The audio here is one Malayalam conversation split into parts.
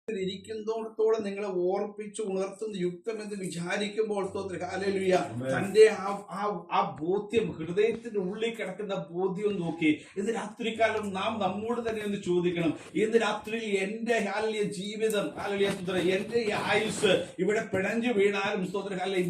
ഇരിക്കുന്നിടത്തോളം നിങ്ങളെ ഓർപ്പിച്ച് ഉണർത്തുന്ന യുക്തമെന്ന് വിചാരിക്കുമ്പോൾ ഹല്ലേലൂയ തന്റെ ആ ബോധ്യം, ഹൃദയത്തിന്റെ ഉള്ളിൽ കിടക്കുന്ന ബോധ്യം നോക്കി ഇന്ന് രാത്രികാലം നാം നമ്മോട് തന്നെ ഒന്ന് ചോദിക്കണം. ഇന്ന് രാത്രി എന്റെ ജീവിതം, എന്റെ ഈ ആയുസ് ഇവിടെ പിണഞ്ഞു വീണാലും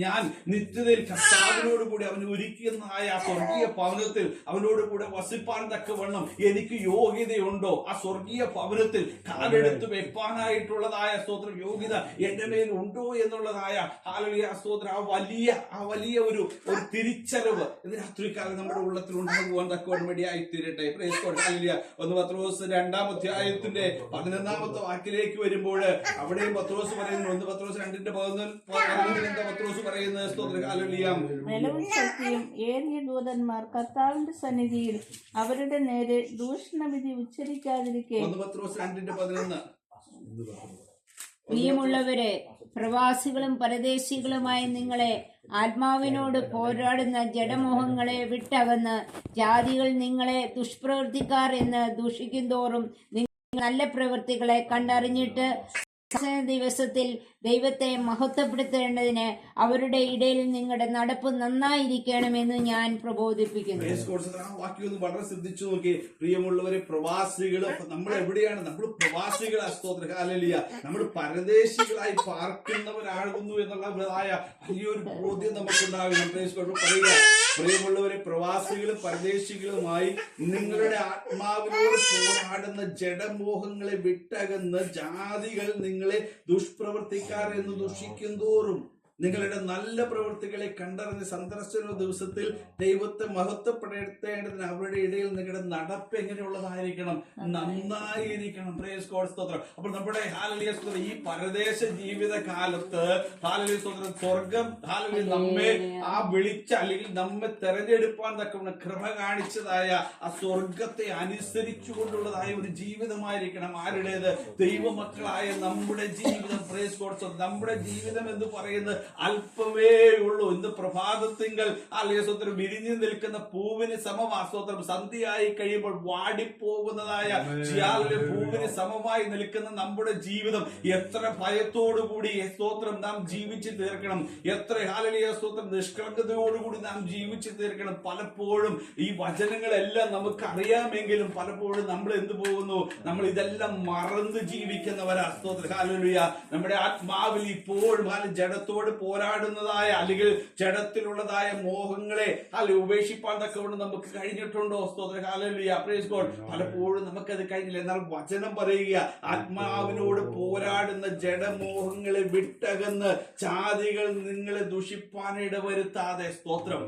ഞാൻ നിത്യതയിൽ കർത്താവിനോട് കൂടി അവന് ഒരുക്കുന്നതായ ആ സ്വർഗീയ ഭവനത്തിൽ അവനോട് കൂടെ വസിപ്പാൻ തക്കവണ്ണം എനിക്ക് യോഗ്യതയുണ്ടോ? ആ സ്വർഗീയ ഭവനത്തിൽ കാലെടുത്ത് വെപ്പാനായിട്ട് സ്തോത്രം യോഗ്യത എന്റെ മേൽ ഉണ്ടോ എന്നുള്ളതായ ഹല്ലേലൂയ സ്തോത്രം ആ വലിയ ഒരു തിരിച്ചറിവ് ഇന്ന് രാത്രികാലം നമ്മുടെ ഉള്ളത്തിൽ ഉണ്ടാകുവാൻ തക്കവണ്ണം വേണ്ടിയായി തീരട്ടെ. Price God. ഹല്ലേലൂയ. 1 പത്രോസ് 2-ാം അധ്യായത്തിന്റെ 11-ാമത്തെ വാക്യത്തിലേക്ക് വരുമ്പോൾ അവിടെയും പത്രോസ് പറയുന്നു. 1 പത്രോസ് 2:11 എന്താ പത്രോസ് പറയുന്നത്? സ്തോത്രം. ഹല്ലേലൂയ. ബലവും ശക്തിയും ഏറിയ ദൂതന്മാർ കർത്താവിന്റെ സന്നിധിയിൽ അവരുടെ നേരെ ദൂഷണവിധി ഉച്ചരിക്കാതിരിക്കെ. 1 പത്രോസ് 2:11. പ്രിയമുള്ളവരെ, പ്രവാസികളും പരദേശികളുമായി നിങ്ങളെ ആത്മാവിനോട് പോരാടുന്ന ജഡമോഹങ്ങളെ വിട്ടകന്ന് ജാതികൾ നിങ്ങളെ ദുഷ്പ്രവർത്തിക്കാർ എന്ന് ദൂഷിക്കും തോറും നിങ്ങൾ നല്ല പ്രവൃത്തികളെ കണ്ടറിഞ്ഞിട്ട് ദിവസത്തിൽ ദൈവത്തെ മഹത്വപ്പെടുത്തേണ്ടതിന് അവരുടെ ഇടയിൽ നിങ്ങളുടെ നടപ്പ് നന്നായിരിക്കണമെന്ന് ഞാൻ പ്രബോധിപ്പിക്കുന്നു. വളരെ ശ്രദ്ധിച്ചു നോക്കി. പ്രിയമുള്ളവരെ, പ്രവാസികള് നമ്മൾ എവിടെയാണ്? നമ്മൾ പ്രവാസികളാ. സ്തോത്രം. ഹല്ലേലൂയ. നമ്മൾ പരദേശികളായി പാർക്കുന്നവരാകുന്നു എന്നുള്ളതായ വലിയൊരു ബോധ്യം നമുക്കുണ്ടാകണം. പറയുക, പ്രിയമുള്ളവരെ, പ്രവാസികളും പരദേശികളുമായി നിങ്ങളുടെ ആത്മാവിനോട് പോരാടുന്ന ജഡമോഹങ്ങളെ വിട്ടകന്ന് ജാതികൾ നിങ്ങളെ ദുഷ്പ്രവർത്തിക്കാർ എന്ന് ദുഷിക്കും തോറും നിങ്ങളുടെ നല്ല പ്രവൃത്തികളെ കണ്ടറിഞ്ഞ് സന്ദർശന ദിവസത്തിൽ ദൈവത്തെ മഹത്വപ്പെടുത്തേണ്ടതിന് അവരുടെ ഇടയിൽ നിങ്ങളുടെ നടപ്പ് എങ്ങനെയുള്ളതായിരിക്കണം? നന്നായിരിക്കണം. Praise God. സ്തോത്രം. അപ്പോൾ നമ്മുടെ ഹല്ലേലൂയ സ്തോത്രം ഈ പരദേശ ജീവിത കാലത്ത് ഹല്ലേലൂയ സ്തോത്രം സ്വർഗം ഹല്ലേലൂയ നമ്മെ വിളിച്ച അല്ലെങ്കിൽ നമ്മെ തെരഞ്ഞെടുപ്പാൻ തക്കവണ്ണം കൃപ കാണിച്ചതായ ആ സ്വർഗത്തെ അനുസരിച്ചുകൊണ്ടുള്ളതായ ഒരു ജീവിതമായിരിക്കണം ആരുടേത്? ദൈവമക്കളായ നമ്മുടെ ജീവിതം. Praise God. സ്തോത്രം. നമ്മുടെ ജീവിതം എന്ന് പറയുന്നത് അല്പമേ ഉള്ളൂ. ഇന്ന് പ്രഭാതത്തിങ്കൽ സ്തോത്രം വിരിഞ്ഞു നിൽക്കുന്ന പൂവിന് സമമാസ്തോത്രം സന്ധ്യയായി കഴിയുമ്പോൾ വാടിപ്പോകുന്നതായ പൂവിന് സമമായി നിൽക്കുന്ന നമ്മുടെ ജീവിതം എത്ര ഭയത്തോടുകൂടി സ്തോത്രം നാം ജീവിച്ചു തീർക്കണം, എത്ര ഹല്ലേലൂയ സ്തോത്രം നിഷ്കളങ്കതയോടുകൂടി നാം ജീവിച്ചു തീർക്കണം. പലപ്പോഴും ഈ വചനങ്ങളെല്ലാം നമുക്ക് അറിയാമെങ്കിലും പലപ്പോഴും നമ്മൾ എന്തു പോകുന്നു? നമ്മൾ ഇതെല്ലാം മറന്ന് ജീവിക്കുന്നവരാ. സ്തോത്രം. ഹല്ലേലൂയ. നമ്മുടെ ആത്മാവിൽ ഇപ്പോഴും ജഡത്തോട് പോരാടുന്നതായ അല്ലെങ്കിൽ ജഡത്തിലുള്ളതായ മോഹങ്ങളെ ഉപേക്ഷിപ്പാൻ തക്കവണ്ണം നമുക്ക് കഴിഞ്ഞിട്ടുണ്ടോ? സ്തോത്രം. ഹല്ലേലൂയ. Price God. പലപ്പോഴും നമുക്കത് കഴിഞ്ഞില്ല. എന്നാൽ വചനം പറയുക, ആത്മാവിനോട് പോരാടുന്ന ജഡമോഹങ്ങളെ വിട്ടകന്ന് ജാതികൾ നിങ്ങളെ ദുഷിപ്പാൻ ഇടവരുത്താതെ. സ്തോത്രം.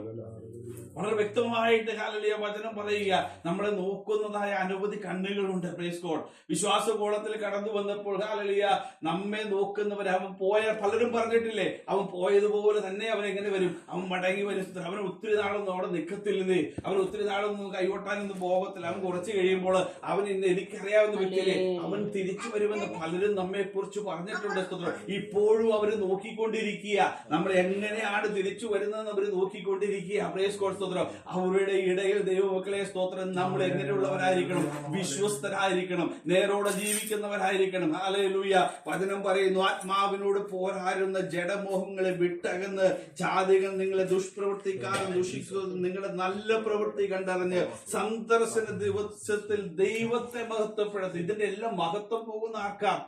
വളരെ വ്യക്തമായിട്ട് ഹല്ലേലൂയ വചനം പറയുക. നമ്മളെ നോക്കുന്നതായ അനവധി കണ്ണുകളുണ്ട്. Praise God. വിശ്വാസകോളത്തിൽ കടന്നു വന്നപ്പോൾ ഹല്ലേലൂയ നമ്മെ നോക്കുന്നവർ അവൻ പോയ പലരും പറഞ്ഞിട്ടില്ലേ, അവൻ പോയതുപോലെ തന്നെ അവൻ എങ്ങനെ വരും? അവൻ മടങ്ങി വരും. അവൻ ഒത്തിരി നാളൊന്നും അവിടെ നിൽക്കത്തില്ലെന്നേ, അവൻ ഒത്തിരി നാളൊന്നും കൈകൊട്ടാനൊന്നും പോകത്തില്ല. അവൻ കുറച്ച് കഴിയുമ്പോൾ അവൻ ഇന്ന് എനിക്കറിയാവുന്ന വ്യക്തിയിലെ അവൻ തിരിച്ചു വരുമെന്ന് പലരും നമ്മെ കുറിച്ച് പറഞ്ഞിട്ടുണ്ട്. ഇപ്പോഴും അവര് നോക്കിക്കൊണ്ടിരിക്കുക, നമ്മൾ എങ്ങനെയാണ് തിരിച്ചു വരുന്നതെന്ന് അവര് നോക്കിക്കൊണ്ടിരിക്കുക. Praise God. സ്തോത്രം. അവരുടെ ഇടയിൽ ദൈവമക്കളെ സ്തോത്രം നമ്മൾ എങ്ങനെയുള്ളവരായിരിക്കണം? വിശ്വസ്തരായിരിക്കണം, നേരോടെ ജീവിക്കുന്നവരായിരിക്കണം. ഹല്ലേലൂയ. വചനം പറയുന്നു, ആത്മാവിനോട് പോരാടുന്ന ജഡമോഹങ്ങളെ വിട്ടകന്ന് ജാതികൾ നിങ്ങളെ ദുഷ്പ്രവൃത്തിക്കാരും ദുഷിക്കുന്നതും നിങ്ങളുടെ നല്ല പ്രവൃത്തി കണ്ടറിഞ്ഞ് സന്ദർശന ദിവസത്തിൽ ദൈവത്തെ മഹത്വപ്പെടുത്തി. ഇതിന്റെ എല്ലാം മഹത്വം പോകുന്ന ആക്കാം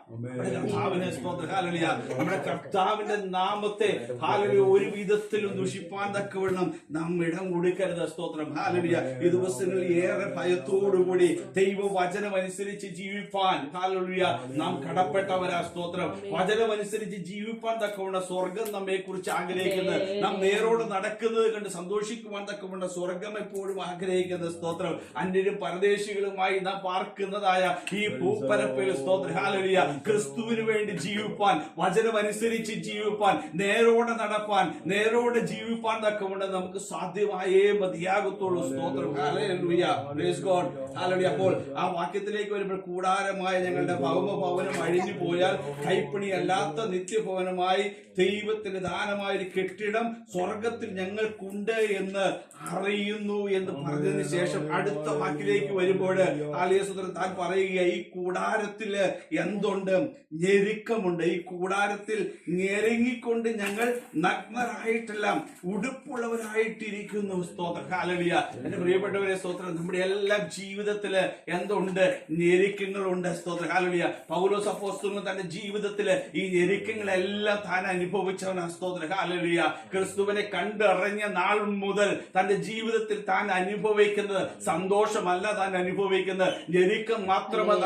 കർത്താവിനെ. സ്തോത്രം. ഹല്ലേലൂയ. നമ്മുടെ കർത്താവിന്റെ നാമത്തെ ഹല്ലേലൂയ ഒരു വിധത്തിലും ദുഷിപ്പാൻ തക്കവണ്ണം നാം ഇടം കൊടുക്കരുത്. സ്തോത്രം. ഹല്ലേലൂയ. ഈ ദിവസങ്ങളിൽ ഏറെ ഭയത്തോടുകൂടി ദൈവവചനം അനുസരിച്ച് ജീവിപ്പാൻ ഹല്ലേലൂയ നാം കടപ്പെട്ടവരാ. സ്തോത്രം. വചനമനുസരിച്ച് ജീവിപ്പാൻ തക്കവണ്ണം സ്വർഗം നമ്മെ കുറിച്ച് ആഗ്രഹിക്കുന്നത്, നാം നേരോട് നടക്കുന്നത് കണ്ട് സന്തോഷിക്കുവാൻ തക്കവണ്ണം സ്വർഗം എപ്പോഴും ആഗ്രഹിക്കുന്നത്. സ്തോത്രം. അന്യരും പരദേശികളുമായി നാം പാർക്കുന്നതായ ഈ ഭൂപ്പരപ്പിൽ സ്തോത്രം ഹല്ലേലൂയ ക്രിസ്തുവിന് വേണ്ടി ജീവിപ്പാൻ, വചനമനുസരിച്ച് ജീവിപ്പാൻ, നേരോടെ നടപ്പാൻ, നേരോടെ ജീവിപ്പാൻ തക്കവണ്ണം നമുക്ക് സാധ്യമായി മിശിഹായേ മതിയാകത്തുള്ളൂ. സ്തോത്രം. ഹല്ലേലൂയ. Price God. ഹല്ലേലൂയ. അപ്പോൾ ആ വാക്യത്തിലേക്ക് വരുമ്പോൾ കൂടാരമായ ഞങ്ങളുടെ ഭൗമഭവനം അഴിഞ്ഞു പോയാൽ കൈപ്പണിയല്ലാത്ത നിത്യഭവനമായി ദൈവത്തിന് ദാനമായ ഒരു കെട്ടിടം സ്വർഗത്തിൽ ഞങ്ങൾക്കുണ്ട് എന്ന് അറിയുന്നു എന്ന് പറഞ്ഞതിന് ശേഷം അടുത്ത വാക്കിലേക്ക് വരുമ്പോൾ ആലയസുദ്രൻ താൻ പറയുക, ഈ കൂടാരത്തില് എന്തുണ്ട്? ഞെരുക്കമുണ്ട്. ഈ കൂടാരത്തിൽ ഞെരുങ്ങിക്കൊണ്ട് ഞങ്ങൾ നഗ്നരായിട്ടല്ല ഉടുപ്പുള്ളവരായിട്ടിരിക്കുന്നു. സ്തോത്രം. ഹല്ലേലൂയ. എന്റെ പ്രിയപ്പെട്ടവരെ, സ്തോത്രം. നമ്മുടെ എല്ലാം ജീവിതത്തില് എന്തുണ്ട്? ഞെരുക്കങ്ങളുണ്ട്. സ്തോത്രം. ഹല്ലേലൂയ. പൗലോസ് അപ്പോസ്തലൻ തന്റെ ജീവിതത്തില് ഈ ഞെരുക്കങ്ങളെല്ലാം താൻ അനുഭവിച്ചവനാണ്. സ്തോത്രം. ഹല്ലേലൂയ. ക്രിസ്തുവിനെ കണ്ടറിഞ്ഞ നാൾ മുതൽ തന്റെ ജീവിതത്തിൽ താൻ അനുഭവിക്കുന്നത് സന്തോഷമല്ല, താൻ അനുഭവിക്കുന്നത് ഞെരുക്കം മാത്രമല്ല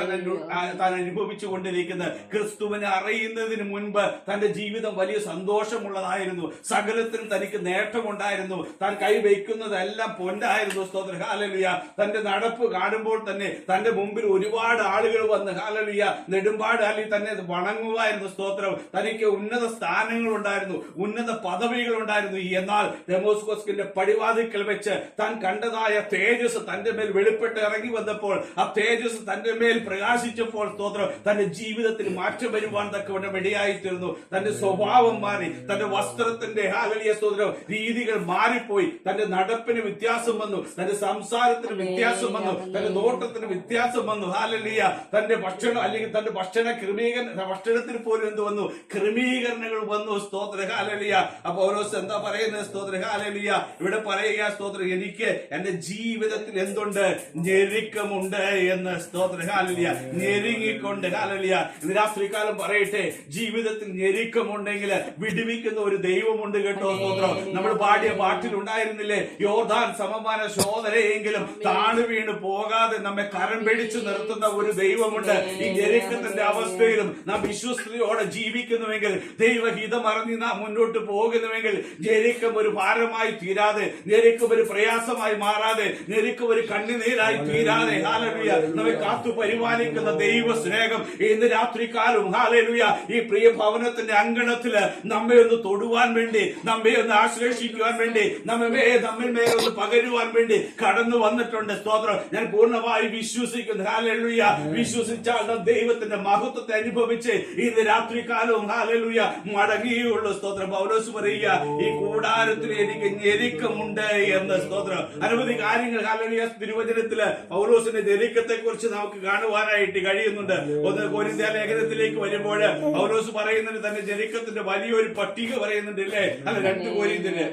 താൻ അനുഭവിച്ചു കൊണ്ടിരിക്കുന്നത്. ക്രിസ്തുവിനെ അറിയുന്നതിന് മുൻപ് തന്റെ ജീവിതം വലിയ സന്തോഷമുള്ളതായിരുന്നു. സകലത്തിനും തനിക്ക് നേട്ടമുണ്ടായിരുന്നു. താൻ കൈവയ്ക്കുന്നതെല്ലാം പൊന്നായിരുന്നു. സ്തോത്രം. ഹല്ലേലൂയ. തന്റെ നടപ്പ് കാണുമ്പോൾ തന്നെ തന്റെ മുമ്പിൽ ഒരുപാട് ആളുകൾ വന്ന് ഹല്ലേലൂയ നെടുമ്പാട് അല്ലെങ്കിൽ തന്നെ വണങ്ങുമായിരുന്നു. സ്തോത്രം. തനിക്ക് ഉന്നത സ്ഥാനങ്ങൾ ഉണ്ടായിരുന്നു, ഉന്നത പദവികൾ ഉണ്ടായിരുന്നു. എന്നാൽ ഡെമോസ്കോസിന്റെ പടിവാതിക്കൽ വെച്ച് താൻ കണ്ടതായ തേജസ് തന്റെ മേൽ വെളിപ്പെട്ട് ഇറങ്ങി വന്നപ്പോൾ, ആ തേജസ് തന്റെ മേൽ പ്രകാശിച്ചപ്പോൾ, സ്തോത്രം, തന്റെ ജീവിതത്തിൽ മാറ്റം വരുവാൻ തക്കവണ്ണം ഇടയായിത്തീർന്നു. തന്റെ സ്വഭാവം മാറി, തന്റെ വസ്ത്രത്തിന്റെ ഹല്ലേലൂയ സ്തോത്രം രീതികൾ മാറിപ്പോയി. തന്റെ നടപ്പിന് വ്യത്യാസം വന്നു, തന്റെ സംസാരത്തിന് വ്യത്യാസം വന്നു, തന്റെ നോട്ടത്തിന് വ്യത്യാസം വന്നു. ഹല്ലേലൂയ. തന്റെ ഭക്ഷണം അല്ലെങ്കിൽ തന്റെ ഭക്ഷണത്തിന് പോലും എന്ത് വന്നു? ക്രമീകരണങ്ങൾ വന്നു. സ്തോത്രം. ഹല്ലേലൂയ. അപ്പൊ പൗലോസ് എന്താ പറയുന്നത്? സ്തോത്രം. ഹല്ലേലൂയ. ഇവിടെ പറയുക, സ്തോത്രം, എനിക്ക് എന്റെ ജീവിതത്തിൽ എന്തുണ്ട്? ഞെരുക്കമുണ്ട് എന്ന്. സ്തോത്രം. ഹല്ലേലൂയ. ഞെരുങ്ങിക്കൊണ്ട്. ഹല്ലേലൂയ. ഇന്ന് രാത്രികാലം പറയട്ടെ, ജീവിതത്തിൽ ഞെരുക്കമുണ്ടെങ്കിൽ വിടുവിക്കുന്ന ഒരു ദൈവമുണ്ട് കേട്ടോ. സ്തോത്രം. നമ്മൾ പാടിയ പാട്ടിലുണ്ടായിരുന്നില്ലേ, യോർദാൻ സമമാന ശോധനയെങ്കിലും താണു വീണ് പോകാതെ നമ്മെ കരം പിടിച്ചു നിർത്തുന്ന ഒരു ദൈവമുണ്ട്. ഈ ഞെരുക്കത്തിന്റെ അവസ്ഥയിലും നാം വിശ്വസ്തയോടെ ജീവിക്കുന്നുവെങ്കിൽ, ദൈവഹിതം അറിഞ്ഞ് നാം മുന്നോട്ട് പോകുന്നുവെങ്കിൽ, ഞെരുക്കം ഒരു ഭാരമായി തീരാതെ, ഞെരുക്കം ഒരു പ്രയാസമായി മാറാതെ, ഞെരുക്കം ഒരു കണ്ണുനീരായി തീരാതെ, ഹല്ലേലൂയ, നമ്മെ കാത്തു പരിപാലിക്കുന്ന ദൈവ സ്നേഹം ഇന്ന് രാത്രികാലം ഹല്ലേലൂയ ഈ പ്രിയ ഭവനത്തിന്റെ അങ്കണത്തില് നമ്മെ ഒന്ന് തൊടുവാൻ വേണ്ടി, നമ്മെ ഒന്ന് ആശ്ലേഷിക്കുവാൻ വേണ്ടി, നമ്മിൽ മേലെ ഒന്ന് പകരുവാൻ വേണ്ടി കടന്നു വന്നിട്ടുണ്ട്. സ്തോത്രം. ഞാൻ പൂർണ്ണമായി വിശ്വസിക്കുന്നു. ഹല്ലേലൂയ. വിശ്വസിച്ചാൽ ദൈവത്തിന്റെ മഹത്വത്തെ അനുഭവിച്ച് ഇന്ന് രാത്രികാലവും ഹല്ലേലൂയ മടങ്ങിയുള്ളൂ. സ്തോത്രം. പൗലോസ് പറയുക, ഈ കൂടാരത്തിൽ എനിക്ക് ഞെരുക്കമുണ്ട് എന്ന്. സ്തോത്രം. അനവധി കാര്യങ്ങൾ ഹല്ലേലൂയ തിരുവചനത്തില് പൗലോസിന്റെ ഞെരുക്കത്തെ കുറിച്ച് നമുക്ക് കാണുവാനായിട്ട് കഴിയുന്നുണ്ട്. ഒന്ന് കൊരിന്ത്യ ലേഖനത്തിലേക്ക് വരുമ്പോൾ പൗലോസ് പറയുന്നുണ്ട്, തന്റെ ഞെരുക്കത്തിന്റെ വലിയൊരു പട്ടിക പറയുന്നുണ്ട് അല്ലേ? അല്ല, 2 കൊരിന്ത്യര്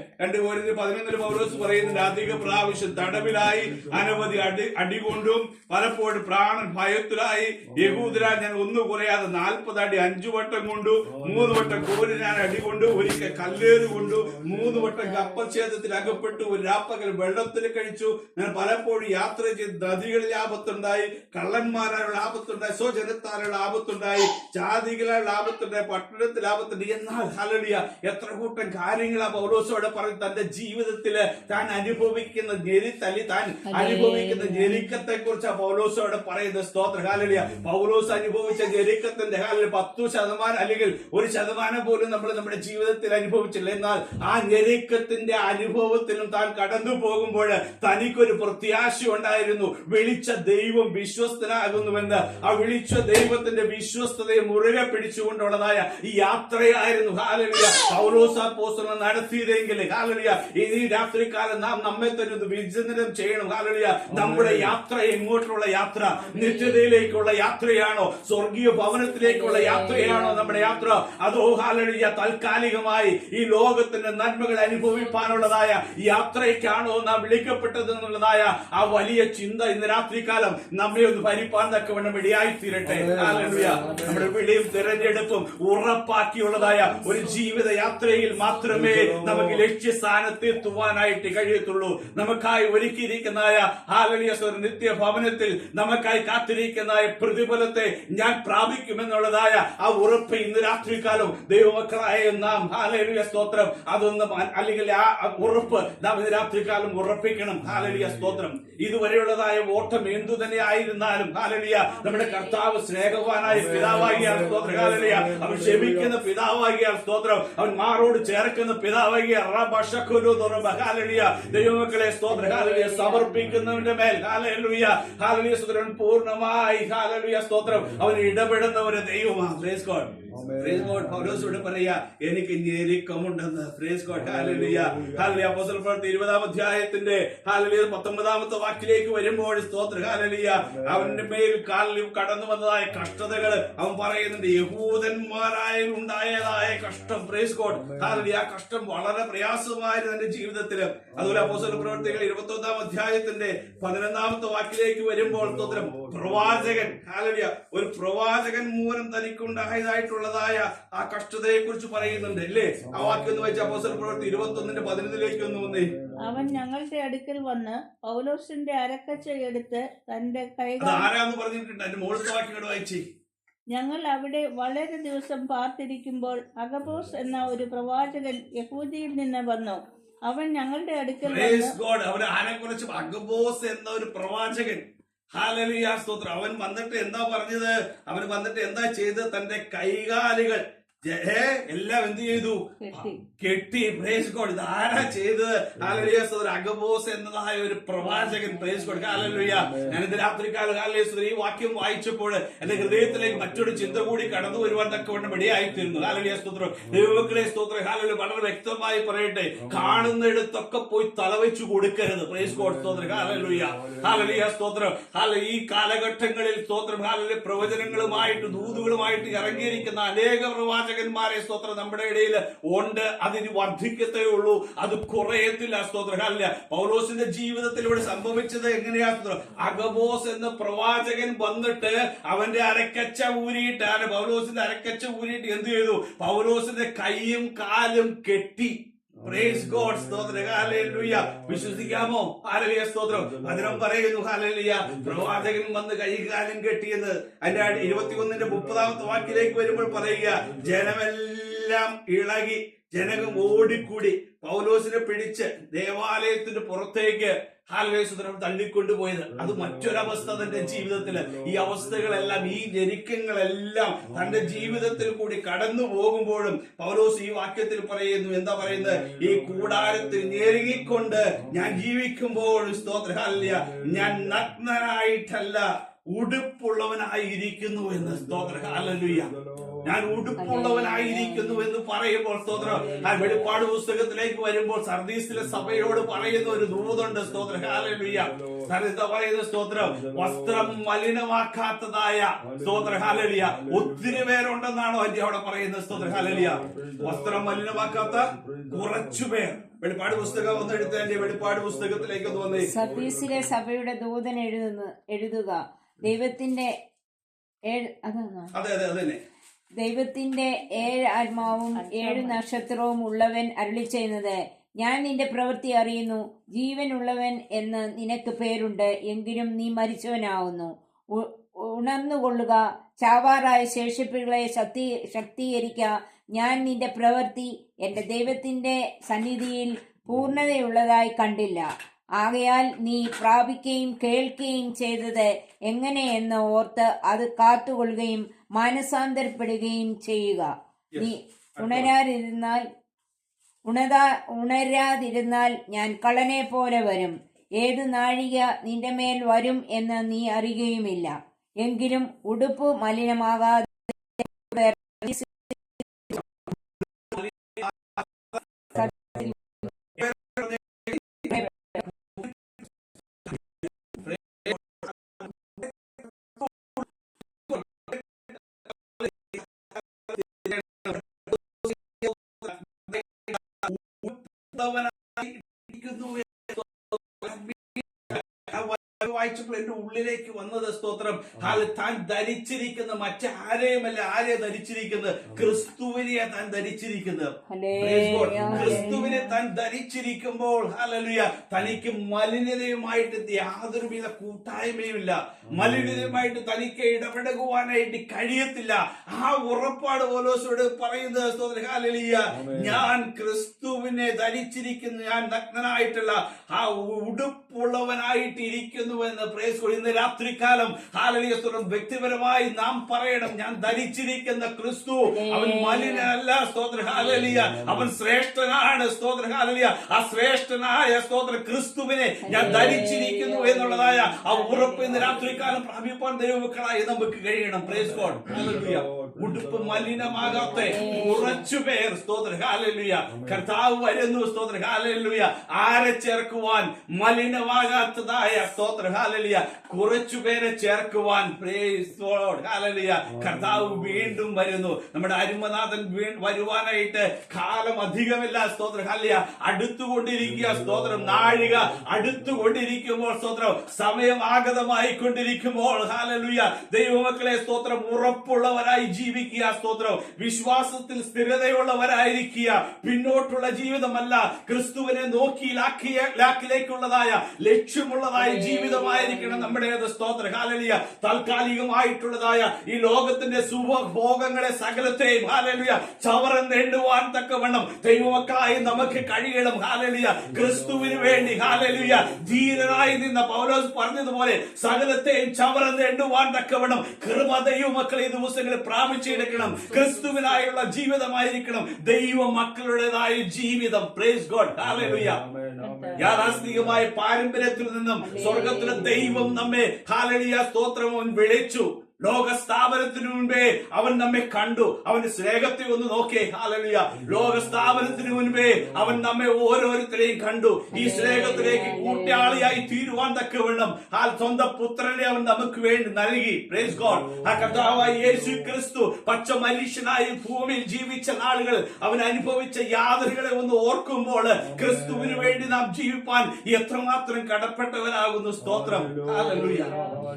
11 പൗലോസ് പറയുന്നുണ്ട്, അധിക പ്രാവശ്യം തടവിലായി, അനവധി അടികൊണ്ടും പലപ്പോഴും പ്രാണൻ ഭയത്തിലായി, യഹൂദരാ ഞാൻ ഒന്നു കുറയാതെ 40 അടി 5 വട്ടം കൊണ്ടു, 3 വട്ടം കോരി ഞാൻ അടികൊണ്ടു, ഒരിക്കൽ കല്ലേറ് കൊണ്ടു, 3 വട്ടം കപ്പച്ഛേദത്തിൽ അകപ്പെട്ടു, ഒരു രാപ്പകൽ വെള്ളത്തിൽ കഴിച്ചു. ഞാൻ പലപ്പോഴും യാത്ര ചെയ്ത് നദികളിൽ ആപത്തുണ്ടായി, കള്ളന്മാരായുള്ള ആപത്തുണ്ടായി, സ്വജനത്താലുള്ള ആപത്തുണ്ടായി, ജാതികളായുള്ള ആപത്തുണ്ടായി, പട്ടണത്തിൽ ആപത്തുണ്ട്. എന്നാൽ ഹല്ലേലൂയ എത്ര കൂട്ടം കാര്യങ്ങളാ പൗലോസോടെ പറഞ്ഞ് തന്റെ ജീവിതത്തില് താൻ അനുഭവിക്കുന്ന ഞെരുക്കത്തെ കുറിച്ചാണ് പൗലോസോടെ പറയുന്നത്. സ്തോത്രം. ഹല്ലേലൂയ. പൗലോസ് അനുഭവിച്ച ഞെരുക്കത്തിന്റെ 10% അല്ലെങ്കിൽ 1% പോലും നമ്മൾ നമ്മുടെ ജീവിതത്തിൽ അനുഭവിച്ചില്ല. എന്നാൽ ആ ഞെരുക്കത്തിന്റെ അനുഭവത്തിലും താൻ കടന്നു പോകുമ്പോൾ തനിക്കൊരു പ്രത്യാശ ഉണ്ടായിരുന്നു. വിളിച്ച ദൈവം വിശ്വസ്തനാകുന്നുവെന്ന്. ആ വിളിച്ച ദൈവത്തിന്റെ വിശ്വസ്തതയെ മുറുകെ പിടിച്ചുകൊണ്ടുള്ളതായ ഈ യാത്രയായിരുന്നു ഹല്ലേലൂയ പൗലോസ് അപ്പോസ്തലൻ നടത്തിയതെങ്കിൽ ഹല്ലേലൂയ ഈ രാത്രികാലം നാം നമ്മെ തന്നെ ഒന്ന് വിചിന്തനം ചെയ്യണം. ഹല്ലേലൂയ. നമ്മുടെ യാത്ര എങ്ങോട്ടുള്ള യാത്ര? നിത്യതയിലേക്കുള്ള യാത്രയാണോ? സ്വർഗീയ ഭവനത്തിലേക്കുള്ള യാത്രയാണോ നമ്മുടെ യാത്ര? അതോ ഹല്ലേലൂയ താൽക്കാലികമായി ഈ ലോകത്തിന്റെ നന്മകൾ അനുഭവിക്കാനുള്ളതായ യാത്രയ്ക്കാണോ നാം വിളിക്കപ്പെട്ടത് എന്നുള്ളതായ ആ വലിയ ചിന്ത ഇന്ന് രാത്രികാലം നമ്മെ ഒന്ന് ഭരിപ്പാൻ തക്കവണ്ണം ഇടയായി തീരട്ടെ. ഹല്ലേലൂയ. നമ്മുടെ വിളിയും തിരഞ്ഞെടുപ്പും ഉറപ്പാക്കിയുള്ളതായ ഒരു ജീവിത യാത്രയിൽ മാത്രമേ നമുക്ക് ലക്ഷ്യസ്ഥാനത്ത് എത്തുവാനായിട്ട് കഴിയത്തുള്ളൂ. നമുക്കായി ഒരുക്കിയിരിക്കുന്ന ഹല്ലേലൂയ നിത്യഭവനത്തിൽ നമുക്കായി കാത്തിരിക്കുന്ന പ്രതിഫലത്തെ ഞാൻ പ്രാപിക്കുമെന്നുള്ളതായ ആ ഉറപ്പ് ഇന്ന് രാത്രികാലം ദൈവമക്കളായ നാം ഹല്ലേലൂയ സ്തോത്രം അതൊന്ന് അല്ലെങ്കിൽ ആ ഉറപ്പ് നാം ഇന്ന് രാത്രികാലം ഉറപ്പിക്കണം. ഹല്ലേലൂയ സ്തോത്രം. ഇതുവരെയുള്ളതായ ഓട്ടം എന്തു തന്നെ ആയിരുന്നാലും ഹല്ലേലൂയ നമ്മുടെ കർത്താവ് സ്നേഹവാനായ പിതാവാകിയാൽ സ്തോത്രം. ഹല്ലേലൂയ. അവൻ ക്ഷമിക്കുന്ന പിതാവാകിയാൽ സ്തോത്രം. അവൻ മാറോട് ചേർക്കുന്ന പിതാവാകിയാൽ ഹല്ലേലൂയ ഹല്ലേലൂയ. ദൈവമക്കളെ സ്തോത്രം ഹല്ലേലൂയ സമർപ്പിക്കുന്നവന്റെ മേൽ ഹല്ലേലൂയ ഹല്ലേലൂയ സ്തോത്രം പൂർണ്ണമായി ഹല്ലേലൂയ സ്തോത്രം അവൻ ഇടപെടുന്ന ഒരു ദൈവമാണ്. Praise God. Praise God. പൗലോസോട് പറയാ എനിക്ക് ഞെരുക്കമുണ്ടെന്ന്. Praise God. Hallelujah hallelujah. അപ്പോസ്തല പ്രവൃത്തി 20-ാം അധ്യായത്തിന്റെ ഹല്ലേലൂയ 19-ാമത്തെ വാക്യത്തിലേക്ക് വരുമ്പോൾ സ്തോത്രം ഹല്ലേലൂയ അവന്റെ മേൽ കാലിൽ കടന്നു വന്നതായ കഷ്ടതകൾ അവൻ പറയുന്നുണ്ട്. യഹൂദന്മാരായ ഉണ്ടായതായ കഷ്ടം. Price God. ഹല്ലേലൂയ. ആ കഷ്ടം വളരെ പ്രയാസമായിരുന്നു എന്റെ ജീവിതത്തില്. അതുപോലെ അപ്പോസ്തല പ്രവൃത്തികൾ 21-ാം അധ്യായത്തിന്റെ 11-ാമത്തെ വാക്യത്തിലേക്ക് വരുമ്പോൾ സ്തോത്രം പ്രവാചകൻ ഹല്ലേലൂയ ഒരു പ്രവാചകൻ മൂലം തനിക്കുണ്ടായതായിട്ടുള്ളതായ ആ കഷ്ടതയെ കുറിച്ച് പറയുന്നുണ്ട് അല്ലേ? ആ വാക്യം ഒന്ന് വായിച്ച അപ്പോസ്തല പ്രവൃത്തി 21-11 ഒന്ന് വന്നേ. അവൻ ഞങ്ങളുടെ അടുക്കൽ വന്ന് പൗലോസിന്റെ അരക്കച്ച എടുത്ത് തന്റെ കൈകൾ ആരാന്ന് പറഞ്ഞിട്ടുണ്ട്. അതിന്റെ മുകളിലത്തെ വാക്യം വായിച്ചേ. ഞങ്ങൾ അവിടെ വളരെ ദിവസം പാർത്തിരിക്കുമ്പോൾ അഗബോസ് എന്ന ഒരു പ്രവാചകൻ യഹൂദിയിൽ നിന്ന് വന്നു. അവൻ ഞങ്ങളുടെ അടുക്കൽ അവൻ ആരെ കുറിച്ച് അഗബോസ് എന്ന ഒരു പ്രവാചകൻ ഹല്ലേലൂയ സ്തോത്രം അവൻ വന്നിട്ട് എന്താ പറഞ്ഞത്? അവൻ വന്നിട്ട് എന്താ ചെയ്ത്? തന്റെ കൈകാലുകൾ എല്ലാം എന്ത് ചെയ്തു? കെട്ടി. Praise God. ഇത് ആരാ ചെയ്തത്? ഹല്ലേലൂയ സ്തോത്രം അഗബോസ് എന്നതായ ഒരു പ്രവാചകൻ. Price God. ഹല്ലേലൂയ. ഞാനിത് രാത്രികാലം ഹല്ലേലൂയ സ്തോത്രം ഈ വാക്യം വായിച്ചപ്പോൾ എന്റെ ഹൃദയത്തിലേക്ക് മറ്റൊരു ചിന്ത കൂടി കടന്നു വരുവാൻ തക്കവണ്ണം ഇടയായിത്തീരുന്നു. ഹല്ലേലൂയ സ്തോത്രം. ദൈവമക്കളെ സ്തോത്രം ഹല്ലേലൂയ വളരെ വ്യക്തമായി പറയട്ടെ, കാണുന്നിടത്തൊക്കെ പോയി തലവെച്ചു കൊടുക്കരുത്. പ്രൈസ് ഗോഡ് സ്തോത്രം. ഹല്ലേലൂയ ഹല്ലേലൂയ സ്തോത്രം. ഈ കാലഘട്ടങ്ങളിൽ സ്തോത്രം ഹല്ലേലൂയ പ്രവചനങ്ങളുമായിട്ട് ദൂതുകളുമായിട്ട് ഇറങ്ങിയിരിക്കുന്ന അനേക പ്രവാചകന്മാരെ സ്തോത്രം നമ്മുടെ ഇടയിൽ ഉണ്ട്. അതിന് വർദ്ധിക്കത്തേ ഉള്ളൂ, അത് കുറയത്തില്ല. സ്തോത്രം ഹല്ലേലൂയ. പൗലോസിന്റെ ജീവിതത്തിൽ ഇവിടെ സംഭവിച്ചത് എങ്ങനെയാ? അഗബോസ് എന്ന പ്രവാചകൻ വന്നിട്ട് അവന്റെ അരക്കച്ച ഊരിയിട്ട് പൗലോസിന്റെ അരക്കച്ച ഊരിയിട്ട് എന്ത് ചെയ്തു? പൗലോസിന്റെ കൈയും കാലും കെട്ടി. പ്രൈസ് ഗോഡ് സ്തോത്രം. ഹല്ലേലൂയ. വിശ്വസിക്കാമോ? ഹല്ലേലൂയ സ്തോത്രം. വചനം പറയുന്നു ഹല്ലേലൂയ പ്രവാചകൻ വന്ന് കൈകാലം കെട്ടിയെന്ന്. അതിന്റെ 21-ന്റെ 30-ാമത്തെ വാക്യത്തിലേക്ക് വരുമ്പോൾ പറയുക, ജനമെല്ലാം ഇളകി ജനകം ഓടിക്കൂടി പൗലോസിനെ പിടിച്ച് ദേവാലയത്തിന്റെ പുറത്തേക്ക് ഹല്ലേലൂയ തള്ളിക്കൊണ്ടുപോയത്. അത് മറ്റൊരവസ്ഥ തന്റെ ജീവിതത്തില്. ഈ അവസ്ഥകളെല്ലാം ഈ ഞെരുക്കങ്ങളെല്ലാം തന്റെ ജീവിതത്തിൽ കൂടി കടന്നു പോകുമ്പോഴും പൗലോസ് ഈ വാക്യത്തിൽ പറയുന്നു. എന്താ പറയുന്നത്? ഈ കൂടാരത്തിൽ ഞെരുങ്ങിക്കൊണ്ട് ഞാൻ ജീവിക്കുമ്പോൾ സ്തോത്രം ഹല്ലേലൂയ ഞാൻ നഗ്നനായിട്ടല്ല ഉടുപ്പുള്ളവനായിരിക്കുന്നു എന്ന്. സ്തോത്രം ഹല്ലേലൂയ. ഞാൻ ഉടുപ്പുള്ളവനായിരിക്കുന്നു എന്ന് പറയുമ്പോൾ സ്തോത്രം വെളിപ്പാട് പുസ്തകത്തിലേക്ക് വരുമ്പോൾ സർദീസിലെ സഭയോട് പറയുന്ന ഒരു ദൂതുണ്ട്. സ്തോത്രം ഹല്ലേലൂയ. പറയുന്ന സ്തോത്രം വസ്ത്രം മലിനമാക്കാത്തതായ സ്തോത്രം ഹല്ലേലൂയ ഒത്തിരി പേരുണ്ടെന്നാണോ അതിന്റെ അവിടെ പറയുന്നത്? സ്തോത്രം ഹല്ലേലൂയ. വസ്ത്രം മലിനമാക്കാത്ത കുറച്ചുപേർ. വെളിപ്പാട് പുസ്തകം ഒന്ന് എടുത്ത് എന്റെ വെളിപ്പാട് പുസ്തകത്തിലേക്ക് ഒന്ന് വന്നേ. സർദീസിലെ സഭയുടെ ദൂതൻ എഴുതുക, ദൈവത്തിന്റെ ദൈവത്തിന്റെ 7 ആത്മാവും 7 നക്ഷത്രവും ഉള്ളവൻ അരുളിച്ചെയ്യുന്നത്, ഞാൻ നിന്റെ പ്രവൃത്തി അറിയുന്നു. ജീവനുള്ളവൻ എന്ന് നിനക്ക് പേരുണ്ട്, എങ്കിലും നീ മരിച്ചവനാവുന്നു. ഉണർന്നുകൊള്ളുക, ചാവാറായ ശേഷിപ്പുകളെ ശക്തീകരിക്ക. ഞാൻ നിന്റെ പ്രവൃത്തി എന്റെ ദൈവത്തിന്റെ സന്നിധിയിൽ പൂർണ്ണതയുള്ളതായി കണ്ടില്ല. ആകയാൽ നീ പ്രാപിക്കുകയും കേൾക്കുകയും ചെയ്തത് എങ്ങനെയെന്ന് ഓർത്ത് അത് കാത്തുകൊള്ളുകയും മാനസാന്തരപ്പെടുകയും ചെയ്യുക. നീ ഉണരാതിരുന്നാൽ ഞാൻ കള്ളനെ പോലെ വരും. ഏത് നാഴിക നിന്റെ മേൽ വരും എന്ന് നീ അറിയുകയുമില്ല. എങ്കിലും ഉടുപ്പ് മലിനമാകാതെ വായിച്ചപ്പോൾ എന്റെ ഉള്ളിലേക്ക് വന്നത് സ്തോത്രം താൻ ധരിച്ചിരിക്കുന്ന മറ്റാരെയുമല്ല. ആരെ ധരിച്ചിരിക്കുന്നത്? ക്രിസ്തുവിനെ താൻ ധരിച്ചിരിക്കുന്നത്. ക്രിസ്തുവിനെ താൻ ധരിച്ചിരിക്കുമ്പോൾ ഹല്ലേലൂയ തനിക്ക് മലിനതയുമായിട്ട് യാതൊരുവിധ കൂട്ടായ്മയുമില്ല. മലിനതയുമായിട്ട് തനിക്ക് ഇടപെടുവാനായിട്ട് കഴിയത്തില്ല. ആ ഉറപ്പാട് പൗലോസോട് പറയുന്നത് സ്തോത്രം ഹല്ലേലൂയ ഞാൻ ക്രിസ്തുവിനെ ധരിച്ചിരിക്കുന്നു. ഞാൻ നഗ്നനായിട്ടല്ല, ആ ഉടുപ്പുള്ളവനായിട്ട് ഇരിക്കുന്നു എന്ന് പ്രേസ് ഗോഡ് ഇന്ന് രാത്രികാലം ഹല്ലേലൂയ സ്തോത്രം വ്യക്തിപരമായി നാം പറയണം, ഞാൻ ധരിച്ചിരിക്കുന്ന ക്രിസ്തു അവൻ മലിനല്ല. സ്തോത്രം ഹല്ലേലൂയ. അവൻ ശ്രേഷ്ഠനാണ്. സ്തോത്രം ഹല്ലേലൂയ. ആ ശ്രേഷ്ഠനായ സ്തോത്ര ക്രിസ്തുവിനെ ഞാൻ ധരിച്ചിരിക്കുന്നു എന്നുള്ളതായ ആ ഉറപ്പ് ഇന്ന് രാത്രികാലം പ്രാപിപ്പാൻ ദൈവമക്കളായി നമുക്ക് കഴിയണം. Price God hallelujah. ഉടുപ്പ് മലിനമാകാത്ത കുറച്ചുപേർ സ്തോത്രം ഹല്ലേലൂയ കർത്താവ് വരുന്നു. സ്തോത്രം ഹല്ലേലൂയ. ആരെ ചേർക്കുവാൻ? മലിനമാകാത്തതായ സ്തോത്രം ഹല്ലേലൂയ കുറച്ചുപേരെ ചേർക്കുവാൻ. Praise God hallelujah. കർത്താവ് വീണ്ടും വരുന്നു. നമ്മുടെ അരുമനാഥൻ വരുവാനായിട്ട് കാലം അധികമില്ല. സ്തോത്രം ഹല്ലേലൂയ. അടുത്തുകൊണ്ടിരിക്കുക. സ്തോത്രം നാഴിക അടുത്തുകൊണ്ടിരിക്കുമ്പോൾ സ്തോത്രം സമയം ആഗതമായി കൊണ്ടിരിക്കുമ്പോൾ ഹല്ലേലൂയ ദൈവമക്കളെ സ്തോത്രം ഉറപ്പുള്ളവരായി ജീവിക്കുക. സ്തോത്രം വിശ്വാസത്തിൽ സ്ഥിരതയുള്ളവരായിരിക്കുക. പിന്നോട്ടുള്ള ജീവിതമല്ല, ക്രിസ്തുവിനെ നോക്കി ലാക്കിലേക്കുള്ളതായ ലക്ഷ്യമുള്ളതായ ജീവിതമായിരിക്കണം നമ്മുടേത്. സ്തോത്രം ഹല്ലേലൂയ. താൽക്കാലികമായിട്ടുള്ളതായ ഈ ലോകത്തിന്റെ സുഖഭോഗങ്ങളെ സകലത്തെയും ഹല്ലേലൂയ ചവറെണ്ണുവാൻ തക്കവണ്ണം ദൈവമക്കളായി നമുക്ക് കഴിയണം. ഹല്ലേലൂയ. ക്രിസ്തുവിന് വേണ്ടി ഹല്ലേലൂയ ധീരനായി നിന്ന പൗലോസ് പറഞ്ഞതുപോലെ സകലത്തെയും ചവറെണ്ണുവാൻ തക്കവണ്ണം കൃപ ദൈവമക്കളെ ഈ ദിവസങ്ങളിൽ പ്രാപിച്ചെടുക്കണം. ക്രിസ്തുവിനായുള്ള ജീവിതമായിരിക്കണം ദൈവ മക്കളുടേതായ ജീവിതം. Price God hallelujah. യാഥാസ്ഥിതികമായ പാരമ്പര്യത്തിൽ നിന്നും സ്വർഗത്തിലെ ദൈവം നമ്മെ ഹല്ലേലൂയ സ്തോത്രം വിളിച്ചു. ലോക സ്ഥാപനത്തിനു മുൻപേ അവൻ നമ്മെ കണ്ടു. അവന്റെ സ്നേഹത്തെ ഒന്ന് നോക്കേ. ഹല്ലേലൂയ. ലോക സ്ഥാപനത്തിനു മുൻപേ അവൻ നമ്മെ ഓരോരുത്തരെയും കണ്ടു. ഈ സ്നേഹത്തിലേക്ക് കൂട്ടാളിയായി തീരുവാൻ തക്കവണ്ണം സ്വന്തം പുത്രനെ അവൻ നമുക്ക് വേണ്ടി നൽകി. Praise God. ആ കർത്താവായ യേശു ക്രിസ്തു പച്ച മനുഷ്യനായി ഭൂമിയിൽ ജീവിച്ച നാളുകൾ അവൻ അനുഭവിച്ച യാതനകളെ ഒന്ന് ഓർക്കുമ്പോൾ ക്രിസ്തുവിന് വേണ്ടി നാം ജീവിപ്പാൻ എത്രമാത്രം കടപ്പെട്ടവരാകുന്നു. സ്തോത്രം. ഹല്ലേലൂയ.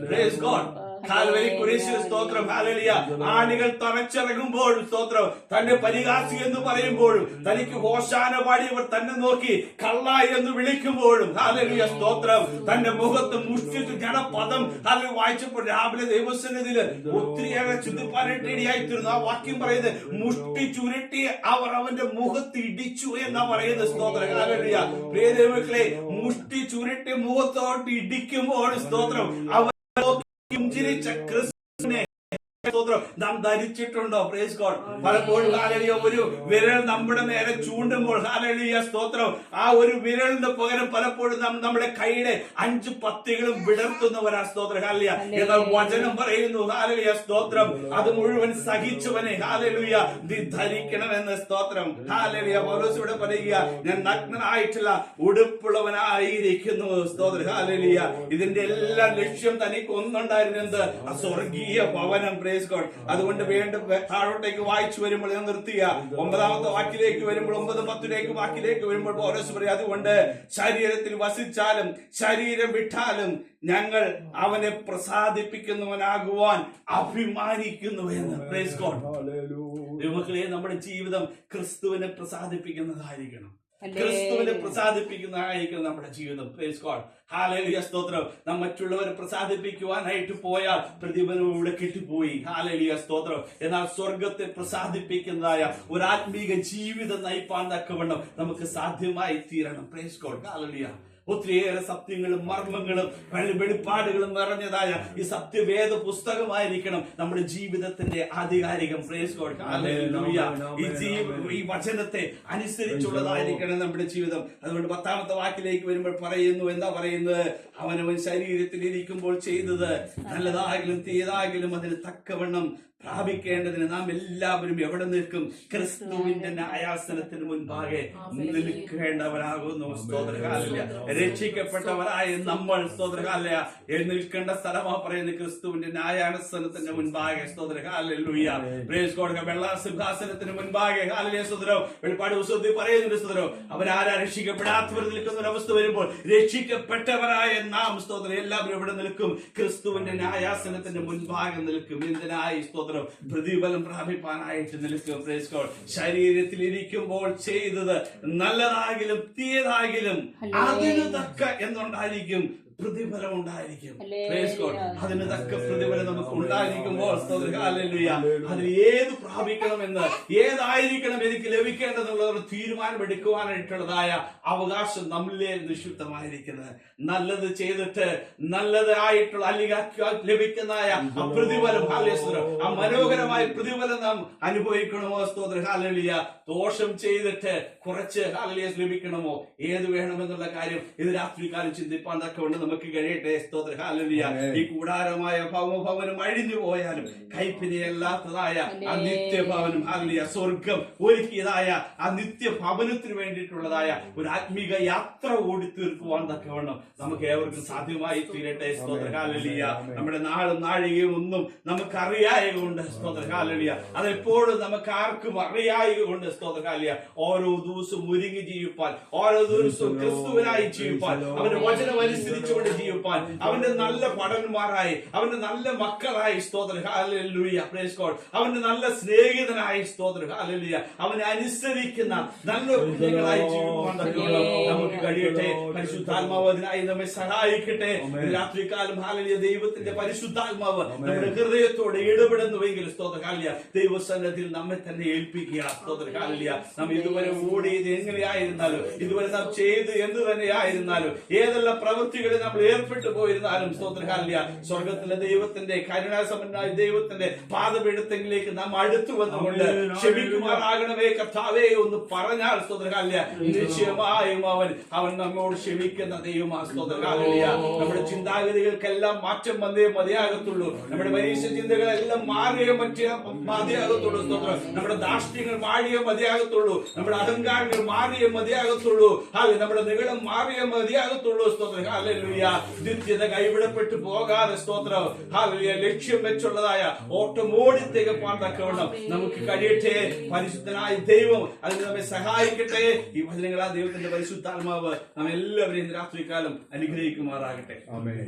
Praise God. കാൽവരി കുരിശിൽ സ്തോത്രം ഹല്ലേലൂയ. ആണികൾ തറച്ചിറങ്ങുമ്പോഴും സ്തോത്രം തന്റെ പരിഹാസി എന്ന് പറയുമ്പോഴും തനിക്ക് ഹോശാന പാടിയവർ തന്നെ നോക്കി കള്ള എന്ന് വിളിക്കുമ്പോഴും ഹല്ലേലൂയ സ്തോത്രം തന്റെ മുഖത്ത് മുഷ്ടിച്ചു ജനപദം ഹല്ലേലൂയ വായിച്ചപ്പോൾ രാവിലെ ദൈവസന്നിധിയിൽ ഒത്തിരിയേറെ ചുറ്റിപ്പാനായിട്ട് ഇടയായിത്തീർന്നു. ആ വാക്യം പറയുന്നത് മുഷ്ടി ചുരുട്ടി അവർ അവന്റെ മുഖത്ത് ഇടിച്ചു എന്നാ പറയുന്നത്. സ്തോത്രം ഹല്ലേലൂയ. പ്രിയ ദൈവമക്കളെ മുഷ്ടി ചുരുട്ടി മുഖത്തോട്ട് ഇടിക്കുമ്പോൾ സ്തോത്രം അവർ പുഞ്ചിരിച്ച ക്രിസ്തുവിനെ സ്തോത്രം നാം ധരിച്ചിട്ടുണ്ടോ? Praise God. പലപ്പോഴും ഹല്ലേലൂയ ഒരു വിരൽ നമ്മുടെ നേരെ ചൂണ്ടുമ്പോൾ ഹല്ലേലൂയ സ്തോത്രം ആ ഒരു വിരലിന്റെ പകരം പലപ്പോഴും നാം നമ്മുടെ കൈയുടെ 5 പത്തികളും വിടർത്തുന്നവരാ. സ്തോത്രം ഹല്ലേലൂയ. എന്നാൽ വചനം പറയുന്നു ഹല്ലേലൂയ സ്തോത്രം അത് മുഴുവൻ സഹിച്ചവനെ ഹല്ലേലൂയ നീ ധരിക്കണമെന്ന്. സ്തോത്രം ഹല്ലേലൂയ. പൗലോസ് ഇവിടെ പറയുക, ഞാൻ നഗ്നനായിട്ടില്ല ഉടുപ്പുള്ളവനായിരിക്കുന്നു. സ്തോത്രം ഹല്ലേലൂയ. ഇതിന്റെ എല്ലാ ലക്ഷ്യം തനിക്ക് ഒന്നുണ്ടായിരുന്നത് ആ സ്വർഗീയ ഭവനം. Praise God. അതുകൊണ്ട് വീണ്ടും താഴോട്ടേക്ക് വായിച്ചു വരുമ്പോൾ ഞാൻ നിർത്തിയ 9-ാമത്തെ വാക്കിലേക്ക് വരുമ്പോൾ 9-10 വാക്കിലേക്ക് വരുമ്പോൾ പൗലോസ് പറയും, അതുകൊണ്ട് ശരീരത്തിൽ വസിച്ചാലും ശരീരം വിട്ടാലും ഞങ്ങൾ അവനെ പ്രസാദിപ്പിക്കുന്നവനാകുവാൻ അഭിമാനിക്കുന്നു എന്ന്. Praise God. ദൈവമക്കളെ നമ്മുടെ ജീവിതം ക്രിസ്തുവിനെ പ്രസാദിപ്പിക്കുന്നതായിരിക്കണം. ക്രിസ്തുവിനെ പ്രസാദിപ്പിക്കുന്നതായിരിക്കും നമ്മുടെ ജീവിതം. Price God. ഹല്ലേലൂയ സ്തോത്രം. നാം മറ്റുള്ളവരെ പ്രസാദിപ്പിക്കുവാനായിട്ട് പോയാൽ പ്രതിഫലം ഇവിടെ കിട്ടിപ്പോയി. ഹല്ലേലൂയ സ്തോത്രം. എന്നാൽ സ്വർഗത്തെ പ്രസാദിപ്പിക്കുന്നതായ ഒരു ആത്മീക ജീവിതം നയിപ്പാൻ തക്കവണ്ണം നമുക്ക് സാധ്യമായി തീരണം. Price God. ഹല്ലേലൂയ. ഒത്തിരിയേറെ സത്യങ്ങളും മർമ്മങ്ങളും വെളിപ്പാടുകളും നിറഞ്ഞതായ ഈ സത്യവേദ പുസ്തകമായിരിക്കണം നമ്മുടെ ജീവിതത്തിന്റെ ആധികാരികം. Price God. ഹല്ലേലൂയ. ഈ വചനത്തെ അനുസരിച്ചുള്ളതായിരിക്കണം നമ്മുടെ ജീവിതം. അതുകൊണ്ട് 10-ാമത്തെ വാക്കിലേക്ക് വരുമ്പോൾ പറയുന്നു, എന്താ പറയുന്നത്? അവനവൻ ശരീരത്തിൽ ഇരിക്കുമ്പോൾ ചെയ്തത് നല്ലതാകിലും തീയതാകിലും അതിന് തക്കവണ്ണം പ്രാപിക്കേണ്ടതിന് നാം എല്ലാവരും എവിടെ നിൽക്കും? ക്രിസ്തുവിന്റെ ന്യായാസനത്തിന് മുൻപാകെ നിൽക്കേണ്ടവരാകുന്നു. സ്തോത്ര ഹല്ലേലൂയ. രക്ഷിക്കപ്പെട്ടവരായ നമ്മൾ സ്തോത്ര ഹല്ലേലൂയ നിൽക്കേണ്ട സ്ഥലമാ പറയുന്നത് ക്രിസ്തുവിന്റെ ന്യായാസനത്തിന്റെ മുൻപാകെ. സ്തോത്ര ഹല്ലേലൂയ. Praise God. വെള്ള സിംഹാസനത്തിന് മുൻപാകെ ഹല്ലേലൂയ സ്തോത്രം. വെളിപ്പാട് പുസ്തകത്തിൽ പറയുന്നുണ്ട് സ്തോത്രം അവരാരാ രക്ഷിക്കപ്പെടാത്തവർ നിൽക്കുന്ന ഒരു അവസ്ഥ വരുമ്പോൾ രക്ഷിക്കപ്പെട്ടവരായ നാം സ്തോത്രം എല്ലാവരും എവിടെ നിൽക്കും? ക്രിസ്തുവിന്റെ ന്യായാസനത്തിന്റെ മുൻപാകെ നിൽക്കും. എന്തിനായി? സ്തോത്രം പ്രതിഫലം പ്രാപിപ്പാനായിട്ട് നിൽക്കും. Praise God. ശരീരത്തിൽ ഇരിക്കുമ്പോൾ ചെയ്തത് നല്ലതാകിലും തീയതാകിലും അതിന് തക്ക എന്നുണ്ടായിരിക്കും പ്രതിഫലം ഉണ്ടായിരിക്കും. ഹല്ലേലൂയ. Praise God. അതിന് തക്ക പ്രതിഫലം നമുക്ക് ഉണ്ടായിരിക്കുമ്പോൾ സ്തോത്രം, ഹല്ലേലൂയ, അതിന് ഏത് പ്രാപിക്കണമെന്ന്, ഏതായിരിക്കണം എനിക്ക് ലഭിക്കേണ്ടതെന്നുള്ള ഒരു തീരുമാനമെടുക്കുവാനായിട്ടുള്ളതായ അവകാശം നമ്മളിലെ നിക്ഷിപ്തമായിരിക്കുന്നത്. നല്ലത് ചെയ്തിട്ട് നല്ലതായിട്ടുള്ള അല്ലെങ്കിൽ ലഭിക്കുന്നതായ ആ പ്രതിഫലം, ഹല്ലേലൂയ, ആ മനോഹരമായ പ്രതിഫലം നാം അനുഭവിക്കണമോ സ്തോത്രം, ഹല്ലേലൂയ, ദോഷം ചെയ്തിട്ട് കുറച്ച് ഹല്ലേലൂയ ലഭിക്കണമോ, ഏത് വേണമെന്നുള്ള കാര്യം ഇത് രാത്രികാലം ചിന്തിപ്പാൻ തക്കവണ്ണം നമുക്ക് കഴിയട്ടെ സ്തോത്രം, ഹല്ലേലൂയ. ഈ കൂടാരമായ ഭവനം അഴിഞ്ഞു പോയാലും കൈപ്പിനിയല്ലാത്തതായ ആ നിത്യഭവനം, ഹല്ലേലൂയ, സ്വർഗം ഒരുക്കിയതായ ആ നിത്യഭവനത്തിന് വേണ്ടിയിട്ടുള്ളതായ ഒരു ആത്മീക യാത്ര ഓടി തീർക്കുവാൻ തക്കവണ്ണം നമുക്ക് ഏവർക്കും സാധ്യമായി തീരട്ടെ സ്തോത്രം, ഹല്ലേലൂയ. നമ്മുടെ നാളും നാഴികയും ഒന്നും നമുക്ക് അറിയായകൊണ്ട് സ്തോത്രം, ഹല്ലേലൂയ, അതെപ്പോഴും നമുക്ക് ആർക്കും അറിയായകൊണ്ട് സ്തോത്രം, ഹല്ലേലൂയ, ഓരോ ദിവസവും ഒരുങ്ങി ജീവിപ്പാൻ, ഓരോ ദിവസവും ക്രിസ്തുവിനായി ജീവിപ്പാൻ, അവന്റെ വചനം അനുസരിച്ചുകൊണ്ട് ജീവിപ്പാൻ, അവന്റെ നല്ല ഭടന്മാരായി, അവന്റെ നല്ല മക്കളായി സ്തോത്രം, ഹല്ലേലൂയ, പ്രൈസ് ഗോഡ്, അവന്റെ നല്ല സ്നേഹിതനായി സ്തോത്രം, ഹല്ലേലൂയ, അവനെ അനുസരിക്കുന്ന നല്ല കുഞ്ഞുങ്ങളായി ജീവിപ്പാൻ തക്കവണ്ണം നമുക്ക് കഴിയട്ടെ. പരിശുദ്ധാത്മാവ് അതിനായി നമ്മെ സഹായിക്കട്ടെ. രാത്രികാലം ഹല്ലേലൂയ, ദൈവത്തിന്റെ പരിശുദ്ധാത്മാവ് നമ്മുടെ ഹൃദയത്തോടെ ഇടപെടുന്നുവെങ്കിൽ സ്തോത്രം, ഹല്ലേലൂയ, ദൈവസന്നിധിയിൽ നമ്മെ തന്നെ ഏൽപ്പിക്കുക സ്തോത്രം, ഹല്ലേലൂയ. നാം ഇതുവരെ ഓടിയത് എങ്ങനെയായിരുന്നാലും, ഇതുവരെ നാം ചെയ്ത് എന്ത് തന്നെയായിരുന്നാലും, ഏതെല്ലാം പ്രവൃത്തികളിൽ നമ്മൾ ഏർപ്പെട്ടു പോയിരുന്നാലും സ്തോത്രം, ഹല്ലേലൂയ, സ്വർഗത്തിലെ ദൈവത്തിന്റെ കരുണാസമ്പന്നനായ ദൈവത്തിന്റെ പാദപീഠത്തിലേക്ക് നാം അടുത്തു വന്നുകൊണ്ട് ക്ഷമിക്കുമാറാകണമേ കർത്താവേ ഒന്ന് പറഞ്ഞാൽ സ്തോത്രം, ഹല്ലേലൂയ, നിശ്ചയമായും അവൻ നമ്മോട് ക്ഷമിക്കുന്ന ദൈവമാ സ്തോത്രം, ഹല്ലേലൂയ. നമ്മുടെ ചിന്താഗതികൾക്കെല്ലാം മാറ്റം വന്നേ മതിയാകത്തുള്ളൂ. നമ്മുടെ പരീക്ഷ ചിന്തകളെല്ലാം മാറിയേ മതിയാകത്തുള്ളൂ സ്തോത്രം. നമ്മുടെ ധാർഷ്ട്യങ്ങൾ മാറിയേ മതിയാകത്തുള്ളൂ. നമ്മുടെ അഹങ്കാരങ്ങൾ മാറിയേ മതിയാകത്തുള്ളൂ. നമ്മുടെ നിഗളം മാറിയേ മതിയാകത്തുള്ളൂ സ്തോത്രം, ഹല്ലേലൂയ. നിത്യത കൈവിടപ്പെട്ടു പോകാതെ സ്തോത്രം, ഹല്ലേലൂയ, ലക്ഷ്യം വെച്ചുള്ളതായ ഓട്ടം ഓടി തികപ്പാൻ തക്കവണ്ണം നമുക്ക് കഴിയട്ടെ. പരിശുദ്ധനായ ദൈവം അതിന് നമ്മെ സഹായിക്കട്ടെ. ഈ വചനങ്ങളാ ദൈവത്തിന്റെ പരിശുദ്ധാത്മാവ് നാം എല്ലാവരെയും രാത്രികാലം അനുഗ്രഹിക്കുമാറാകട്ടെ. ആമേൻ.